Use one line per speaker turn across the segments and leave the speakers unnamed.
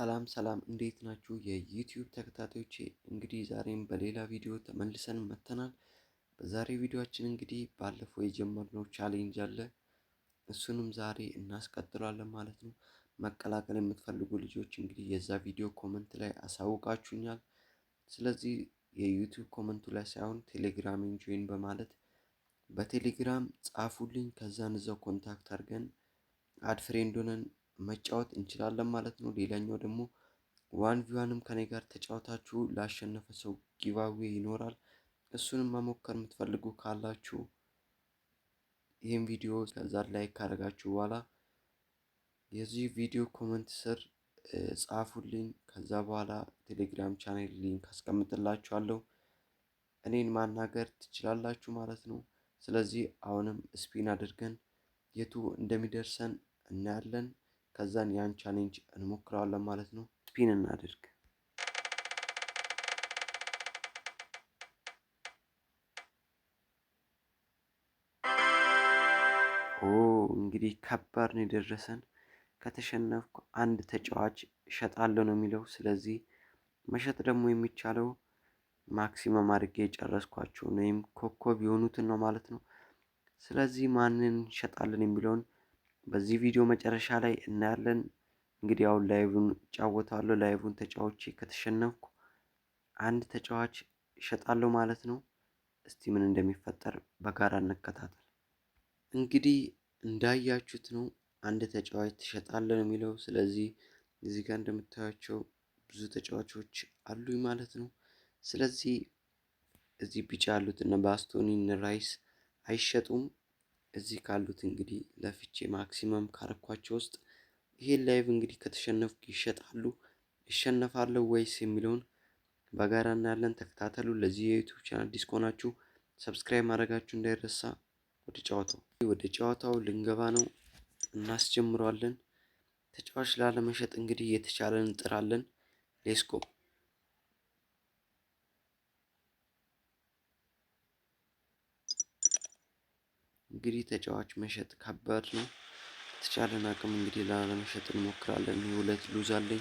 ሰላም እንዴት ናችሁ? የዩቲዩብ ተከታታዮቼ እንግዲህ ዛሬም በሌላ ቪዲዮ ተመልሰን መጥተናል። በዛሬ ቪዲዮአችን እንግዲህ ባለፈው የጀመርነው ቻሌንጅ አለ። እሱንም ዛሬ እናስቀጥላለን ማለት ነው። መቀላቀል የምትፈልጉ ልጆች እንግዲህ የዛ ቪዲዮ ኮመንት ላይ አሳውቃችሁኛል። ስለዚህ የዩቲዩብ ኮመንቱ ላይ ሳይሆን ቴሌግራሜን ጆይን በማለት በቴሌግራም ጻፉልኝ። ከዛን እዛው ኮንታክት አድርገን አድ ፍሬንድ ሆነን መጫወት እንችላለን ማለት ነው። ሌላኛው ደግሞ ዋን ቪዋንም ከኔ ጋር ተጫውታችሁ ላሸነፈ ሰው ጊቫዌ ይኖራል። እሱንም መሞከር የምትፈልጉ ካላችሁ ይህን ቪዲዮ ከዛ ላይክ ካደረጋችሁ በኋላ የዚህ ቪዲዮ ኮመንት ስር ጻፉልኝ። ከዛ በኋላ ቴሌግራም ቻናል ሊንክ አስቀምጥላችኋለሁ። እኔን ማናገር ትችላላችሁ ማለት ነው። ስለዚህ አሁንም ስፒን አድርገን የቱ እንደሚደርሰን እናያለን። ከዛን ያን ቻሌንጅ እንሞክረዋለን ማለት ነው። ስፒን እናድርግ። እንግዲህ ከባድ ነው የደረሰን። ከተሸነፍኩ አንድ ተጫዋች እሸጣለሁ ነው የሚለው። ስለዚህ መሸጥ ደግሞ የሚቻለው ማክሲመም አድርጌ የጨረስኳቸውን ወይም ኮከብ የሆኑትን ነው ማለት ነው። ስለዚህ ማንን እንሸጣለን የሚለውን በዚህ ቪዲዮ መጨረሻ ላይ እናያለን። እንግዲህ አሁን ላይቭን እጫወታለሁ። ላይቭን ተጫውቼ ከተሸነፍኩ አንድ ተጫዋች እሸጣለሁ ማለት ነው። እስቲ ምን እንደሚፈጠር በጋራ እንከታተል። እንግዲህ እንዳያችሁት ነው አንድ ተጫዋች ትሸጣለህ ነው የሚለው። ስለዚህ እዚህ ጋር እንደምታዩቸው ብዙ ተጫዋቾች አሉኝ ማለት ነው። ስለዚህ እዚህ ቢጫ ያሉት እነ ባስቶኒ እነ ራይስ አይሸጡም። እዚህ ካሉት እንግዲህ ለፍቼ ማክሲመም ካረኳቸው ውስጥ ይሄን ላይቭ እንግዲህ ከተሸነፍኩ ይሸጣሉ። እሸነፋለሁ ወይስ የሚለውን በጋራ እናያለን። ተከታተሉ። ለዚህ የዩቲዩብ ቻናል አዲስ ከሆናችሁ ሰብስክራይብ ማድረጋችሁ እንዳይረሳ። ወደ ጨዋታው ልንገባ ነው። እናስጀምረዋለን። ተጫዋች ላለመሸጥ እንግዲህ የተቻለን እንጥራለን። ሌስኮ እንግዲህ ተጫዋች መሸጥ ከባድ ነው። የተቻለን አቅም እንግዲህ ላለመሸጥ እንሞክራለን። ሁለት ሉዝ አለኝ፣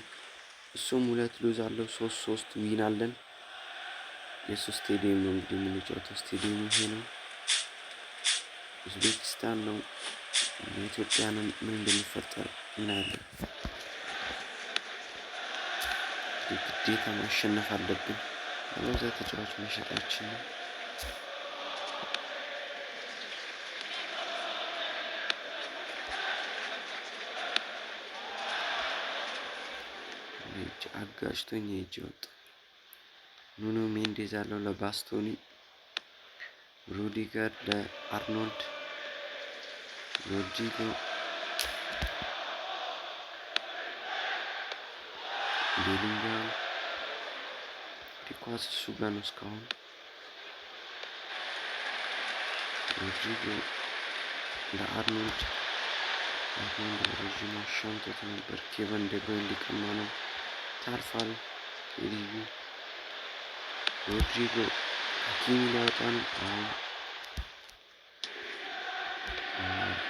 እሱም ሁለት ሉዝ አለው። ሶስት ዊን አለን። የሶስት ስቴዲየም ነው እንግዲህ የምንጫወተው። ስቴዲየሙ ይሄ ነው። ኡዝቤኪስታን ነው። የኢትዮጵያንም ምን እንደሚፈጠር እናያለን። ግዴታ ማሸነፍ አለብን። ለዛ ተጫዋች መሸጣችን ነው። አጋጭቶኝ ሄጄ ወጣ። ኑኖ ሜንዴዝ አለው ለባስቶኒ፣ ሩዲገር ለአርኖልድ፣ ሮድሪጎ፣ ቤሊንጋም ኳስ እሱ ጋር ነው እስካሁን። ሮድሪጎ ለአርኖልድ፣ አርኖልድ ረዥም አሻንቶት ነበር። ኬቨን ደብሮይን ሊቀማ ነው። ታልፋል። ልዩ ሮድሪጎ ሀኪሚ ሊያወጣ ነው። አሁን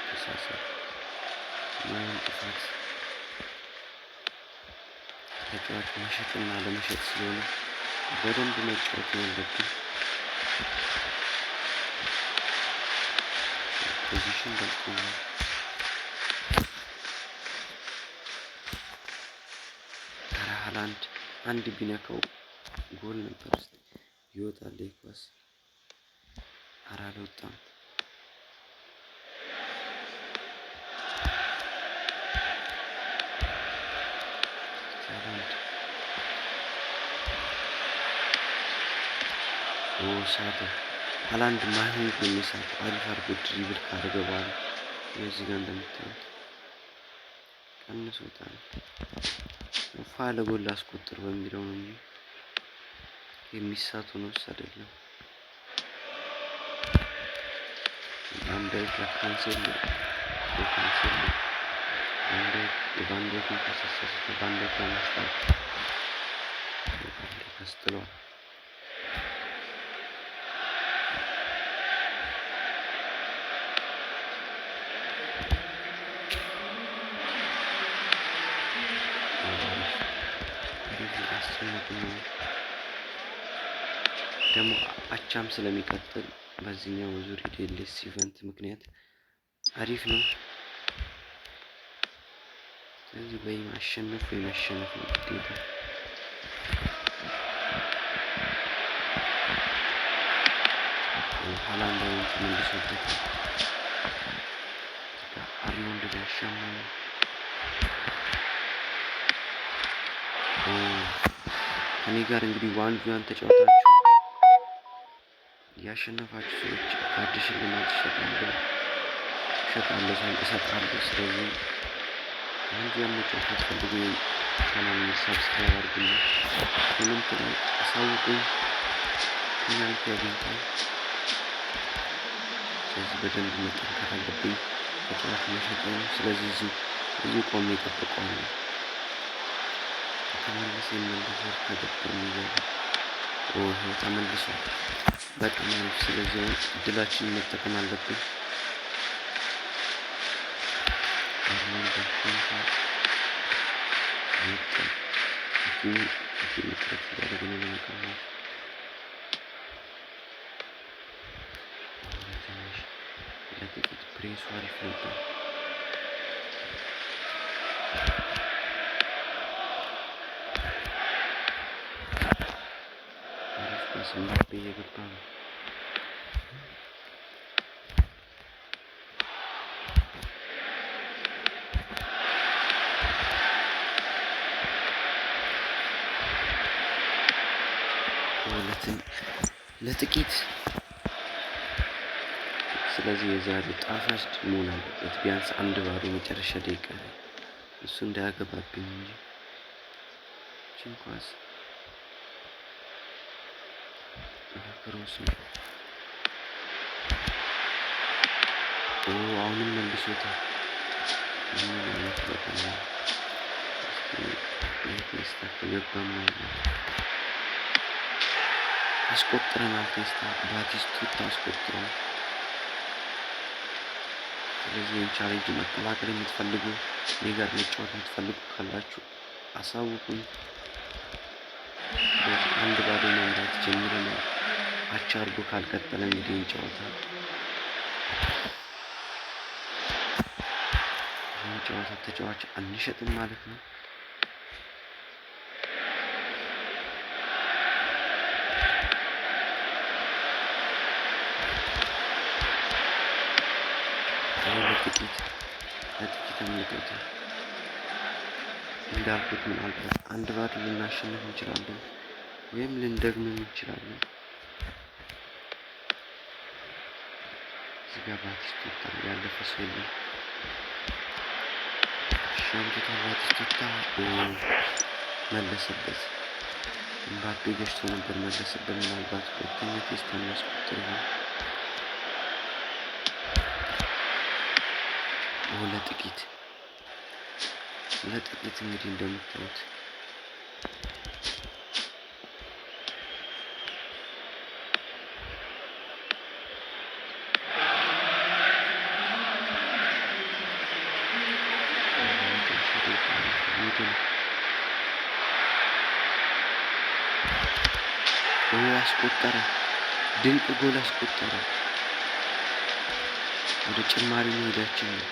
ተሳሳተ። ያን ጥፋት ተጫዋች መሸጥና ለመሸጥ ስለሆነ በደንብ መጫወት ያለብን። ፖዚሽን በልጦኛል። ሃላንድ አንድ ቢነካው ጎል ነበር። ይወጣል ኳስ። አልወጣም። ሳተ። ሃላንድ ማህን የሚሳት አሪፍ አድርጎ ድሪብል ካደረገ በኋላ እዚህ ጋር እንደምታዩት ቀንሶታል። ፋለ ጎል አስቆጥር በሚለው ነው እንጂ የሚሳቱ ነው አይደለም። ባንዳይክ ካንሴል ባንዳይክ ተሰሰሰ። ባንዳይክ ለማስጣት አስጥሏል። ደግሞ አቻም ስለሚቀጥል በዚህኛው ዙር ዲኤልኤስ ኢቨንት ምክንያት አሪፍ ነው። ስለዚህ ወይ ማሸነፍ ወይ ማሸነፍ ነው ግዴታ። ሃላንድ አሁን ተመልሶበት አርኖልድ ዳሻማ ከኔ ጋር እንግዲህ ዋን ቪዋን ተጫውታችሁ ያሸነፋችሁ ሰዎች ካርድ ሽልማት እሰጣለሁ። ስለዚህ ዋን ቪዋን መጫወት ፈልጉ ቻናሉን ሰብስክራይብ አድርጉልኝ። ኮሜንት ላይ አሳውቁኝ እናንተ ያገኝታል። ስለዚህ በደንብ መጠንከር አለብኝ። ተጫዋች መሸጥ ነው። ስለዚህ እዚሁ ቆሜ እጠብቀዋለሁ። ተመልሶ የመለሰው ከገጠር ይዘው ተመልሷል። በጣም አሪፍ። ስለዚህ እድላችንን መጠቀም አለብን። ለጥቂት ፕሬሱ አሪፍ ነበር። አሪፍ በስምንት እየገባ ነው። ለጥቂት ስለዚህ የዛሬው ጣፋጭ መሆን አለበት። ቢያንስ አንድ ባዶ የመጨረሻ ደቂቃ ላይ እሱ እንዳያገባብኝ እንጂ ቺን ኳስ ክሮስ ነው። አሁንም መልሶታል። ቴስታ ከገባም አስቆጥረናል። ቴስታ ባቲስቱታ አስቆጥረናል። ስለዚህ ይህን ቻሌንጅ መቀላቀል የምትፈልጉ እኔ ጋር መጫወት የምትፈልጉ ካላችሁ አሳውቁኝ። አንድ ባዶ መምራት ጀምረናል። አቻ አድርጎ ካልቀጠለ እንግዲህ ይጫወታል። ይህን ጨዋታ ተጫዋች አንሸጥም ማለት ነው። ለጥቂት አምልጦታል። እንዳልኩት ምናልባት አንድ ባዶ ልናሸንፍ እንችላለን ወይም ልንደግምም እንችላለን። እዚህ ጋር ባቲስቱታ ያለፈ ሰው የለም። ሻምቱታ ባቲስቱታ መለሰበት። እምባፔ ገጭቶ ነበር፣ መለሰበት። ምናልባት ሁለተኛ ቴስታ የሚያስቆጥር ነው። ለጥቂት እንግዲህ እንደምታዩት ጎል አስቆጠረ። ድንቅ ጎል አስቆጠረ። ወደ ጭማሪ መሄዳችን ነው።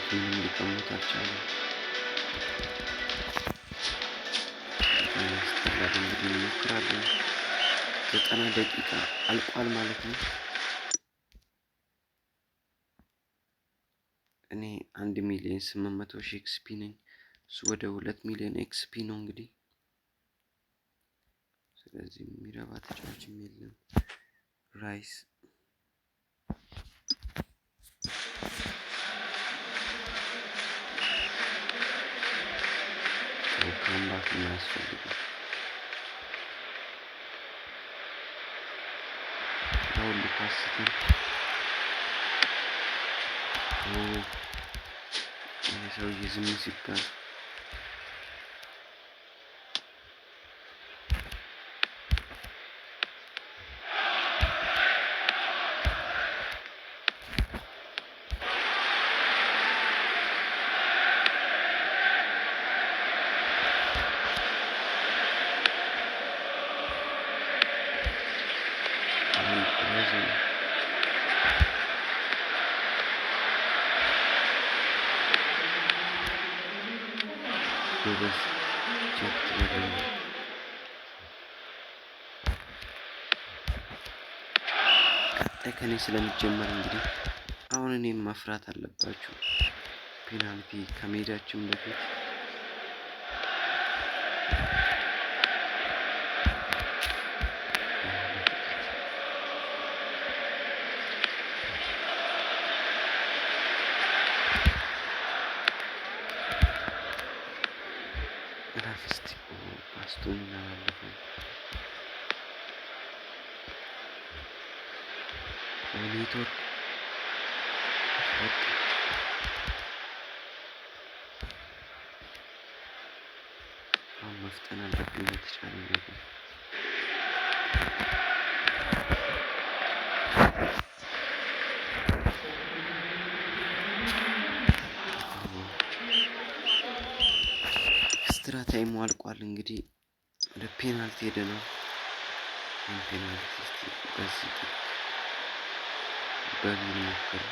ምንም ሊቀሙት አልቻለም። ያስጠላል። እንግዲህ እንሞክራለን። 90 ደቂቃ አልቋል ማለት ነው። እኔ 1,800,000 ኤክስፒ ነኝ። እሱ ወደ 2,000,000 ኤክስፒ ነው እንግዲህ። ስለዚህ የሚረባ ተጫዋችም የለም። ራይስ ካምባክ የሚያስፈልገው ሁሉ ፓስትን ሰውዬ ዝም ሲባል ጎበዝ ጀት በረኛ። ቀጣይ ከኔ ስለሚጀመር እንግዲህ አሁን እኔም መፍራት አለባችሁ። ፔናልቲ ከመሄዳችን በፊት ራፍስቲክ ፓስቶን እናላለፈው ኔትወርክ አሁን መፍጠን አለብኝ በተቻለ ነገር። ኤክስትራ ታይሙ አልቋል። እንግዲህ ወደ ፔናልቲ ሄደናል። ፔናልቲ እስቲ በዚህ በምን ሞክር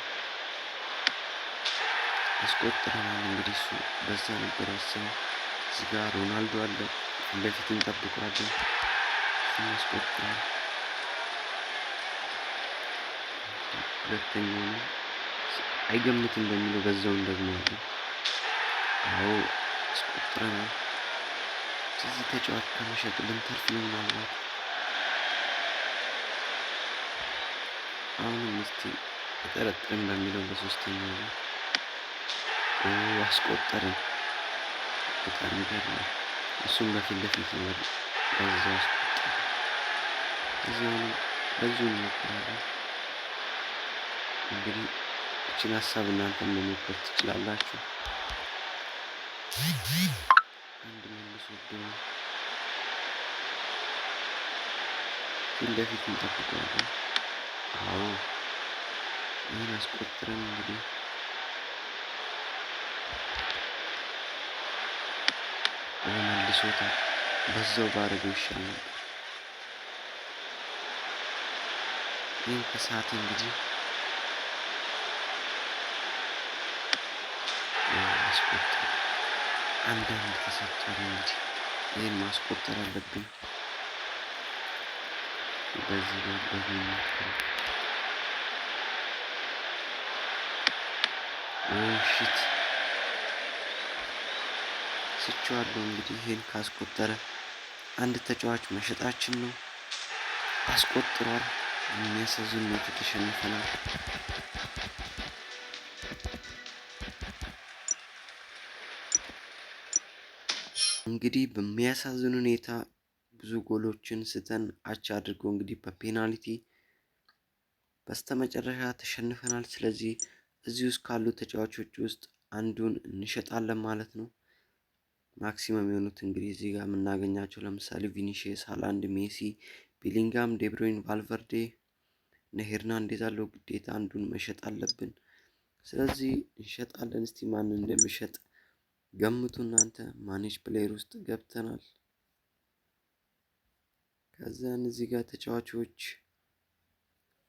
አስቆጥረናል። እንግዲህ እሱ በዛ ነበር ያሰበው። እዚህ ጋር ሮናልዶ አለ፣ ፊት ለፊት እንጠብቀዋለን። ያስቆጥራል። ሁለተኛው ነው አይገምትም በሚለው በዛውን ደግሞ አለ። አዎ አስቆጥረናል። እዚህ ተጫዋች ከመሸጥ ልንተርፍ ነው ምናልባት። አሁንም እስቲ ተጠረጥረን በሚለው በሶስተኛው ነው አስቆጠርን። በጣም ይገርማል። እሱም በፊት ለፊት ነው በዛው አስቆጠረ። እዚያው በዚሁ እንሞክራለን። እንግዲህ እችን ሀሳብ እናንተም መሞከር ትችላላችሁ። አንድ መልሶ ነው ፊት ለፊት እንጠብቀዋለን። አዎ ይህን አስቆጥረን እንግዲህ መልሶታል። በዛው ባረገው ይሻል ነበር። ይህን ከሰዓት እንግዲህ አስቆጥር አንዳንድ ተሰጥቷል። እንግዲህ ይህን ማስቆጠር አለብን። በዚህ ሽት ስቼዋለሁ። እንግዲህ ይሄን ካስቆጠረ አንድ ተጫዋች መሸጣችን ነው። አስቆጥሯል። የሚያሳዝን ነው። ተሸንፈናል። እንግዲህ በሚያሳዝን ሁኔታ ብዙ ጎሎችን ስተን አቻ አድርጎ እንግዲህ በፔናልቲ በስተመጨረሻ ተሸንፈናል። ስለዚህ እዚህ ውስጥ ካሉ ተጫዋቾች ውስጥ አንዱን እንሸጣለን ማለት ነው። ማክሲመም የሆኑት እንግዲህ እዚህ ጋር የምናገኛቸው ለምሳሌ ቪኒሺየስ፣ ሃላንድ፣ ሜሲ፣ ቤሊንጋም፣ ዴብሮይን፣ ቫልቨርዴ እና ሄርናንዴዝ አለው። ግዴታ አንዱን መሸጥ አለብን። ስለዚህ እንሸጣለን። እስቲ ማን እንደሚሸጥ ገምቱ እናንተ። ማኔጅ ፕሌየር ውስጥ ገብተናል። ከዛን እዚህ ጋር ተጫዋቾች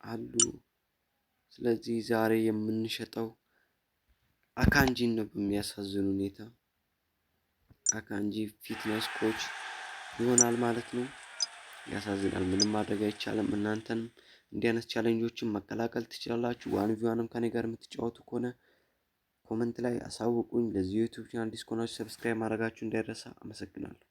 አሉ። ስለዚህ ዛሬ የምንሸጠው አካንጂን ነው። በሚያሳዝን ሁኔታ አካንጂ ፊትነስ ኮች ይሆናል ማለት ነው። ያሳዝናል። ምንም ማድረግ አይቻልም። እናንተም እንዲህ አይነት ቻሌንጆችን መቀላቀል ትችላላችሁ። ዋን ቪዋንም ከኔ ጋር የምትጫወቱ ከሆነ ኮመንት ላይ አሳውቁኝ። ለዚህ ዩቲዩብ ቻናል ዲስኮናችሁ ሰብስክራይብ ማድረጋችሁ እንዳይረሳ። አመሰግናለሁ።